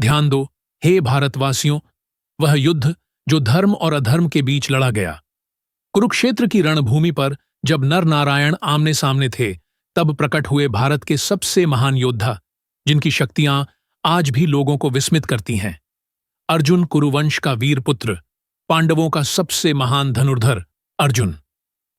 ध्यान दो, हे भारतवासियों, वह युद्ध जो धर्म और अधर्म के बीच लड़ा गया। कुरुक्षेत्र की रणभूमि पर जब नर नारायण आमने सामने थे, तब प्रकट हुए भारत के सबसे महान योद्धा, जिनकी शक्तियां आज भी लोगों को विस्मित करती हैं। अर्जुन, कुरुवंश का वीर पुत्र, पांडवों का सबसे महान धनुर्धर अर्जुन,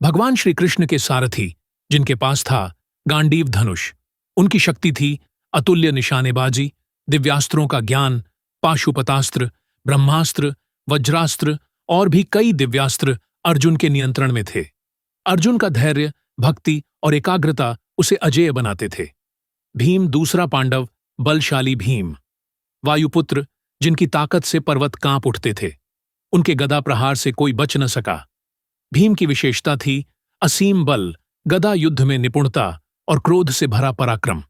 भगवान श्री कृष्ण के सारथी, जिनके पास था गांडीव धनुष। उनकी शक्ति थी अतुल्य निशानेबाजी, दिव्यास्त्रों का ज्ञान, पाशुपतास्त्र, ब्रह्मास्त्र, वज्रास्त्र और भी कई दिव्यास्त्र अर्जुन के नियंत्रण में थे। अर्जुन का धैर्य, भक्ति और एकाग्रता उसे अजेय बनाते थे। भीम, दूसरा पांडव, बलशाली भीम, वायुपुत्र, जिनकी ताकत से पर्वत कांप उठते थे। उनके गदा प्रहार से कोई बच न सका। भीम की विशेषता थी असीम बल, गदा युद्ध में निपुणता और क्रोध से भरा पराक्रम।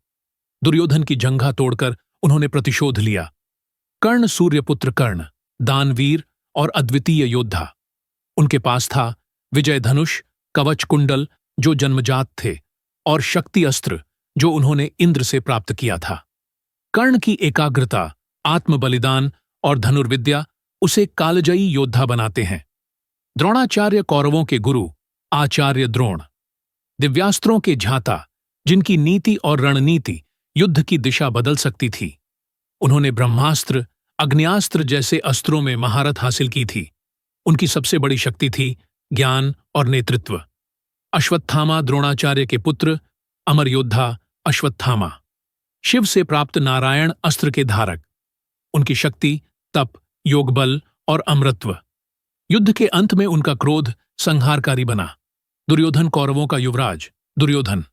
दुर्योधन की जंघा तोड़कर उन्होंने प्रतिशोध लिया। कर्ण, सूर्यपुत्र कर्ण, दानवीर और अद्वितीय योद्धा। उनके पास था विजय धनुष, कवच कुंडल जो जन्मजात थे, और शक्ति अस्त्र जो उन्होंने इंद्र से प्राप्त किया था। कर्ण की एकाग्रता, आत्म बलिदान और धनुर्विद्या उसे कालजयी योद्धा बनाते हैं। द्रोणाचार्य, कौरवों के गुरु, आचार्य द्रोण, दिव्यास्त्रों के झाता, जिनकी नीति और रणनीति युद्ध की दिशा बदल सकती थी। उन्होंने ब्रह्मास्त्र, अग्न्यास्त्र जैसे अस्त्रों में महारत हासिल की थी। उनकी सबसे बड़ी शक्ति थी ज्ञान और नेतृत्व। अश्वत्थामा, द्रोणाचार्य के पुत्र, अमर योद्धा अश्वत्थामा, शिव से प्राप्त नारायण अस्त्र के धारक। उनकी शक्ति तप, योगबल और अमरत्व। युद्ध के अंत में उनका क्रोध संहारकारी बना। दुर्योधन, कौरवों का युवराज दुर्योधन,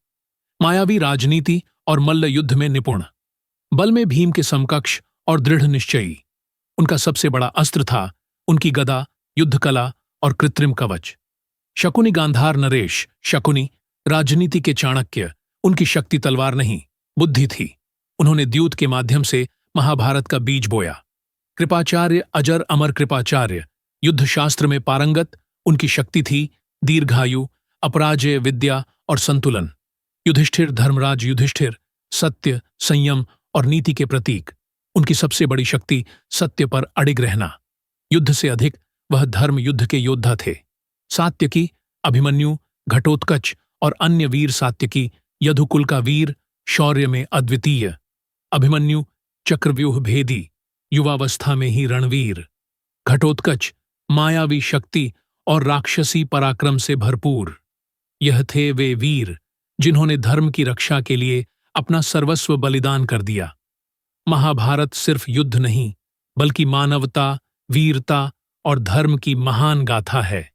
मायावी राजनीति और मल्ल युद्ध में निपुण, बल में भीम के समकक्ष और दृढ़ निश्चयी। उनका सबसे बड़ा अस्त्र था उनकी गदा, युद्ध कला और कृत्रिम कवच। शकुनी, गांधार नरेश शकुनी, राजनीति के चाणक्य। उनकी शक्ति तलवार नहीं, बुद्धि थी। उन्होंने द्यूत के माध्यम से महाभारत का बीज बोया। कृपाचार्य, अजर अमर कृपाचार्य, युद्ध शास्त्र में पारंगत। उनकी शक्ति थी दीर्घायु, अपराजय विद्या और संतुलन। युधिष्ठिर, धर्मराज युधिष्ठिर, सत्य, संयम और नीति के प्रतीक। उनकी सबसे बड़ी शक्ति सत्य पर अडिग रहना। युद्ध से अधिक वह धर्म युद्ध के योद्धा थे। सात्यकी, अभिमन्यु, घटोत्कच और अन्य वीर। सात्यकी यदुकुल का वीर, शौर्य में अद्वितीय। अभिमन्यु चक्रव्यूह भेदी, युवावस्था में ही रणवीर। घटोत्कच मायावी शक्ति और राक्षसी पराक्रम से भरपूर। यह थे वे वीर जिन्होंने धर्म की रक्षा के लिए अपना सर्वस्व बलिदान कर दिया। महाभारत सिर्फ युद्ध नहीं, बल्कि मानवता, वीरता और धर्म की महान गाथा है।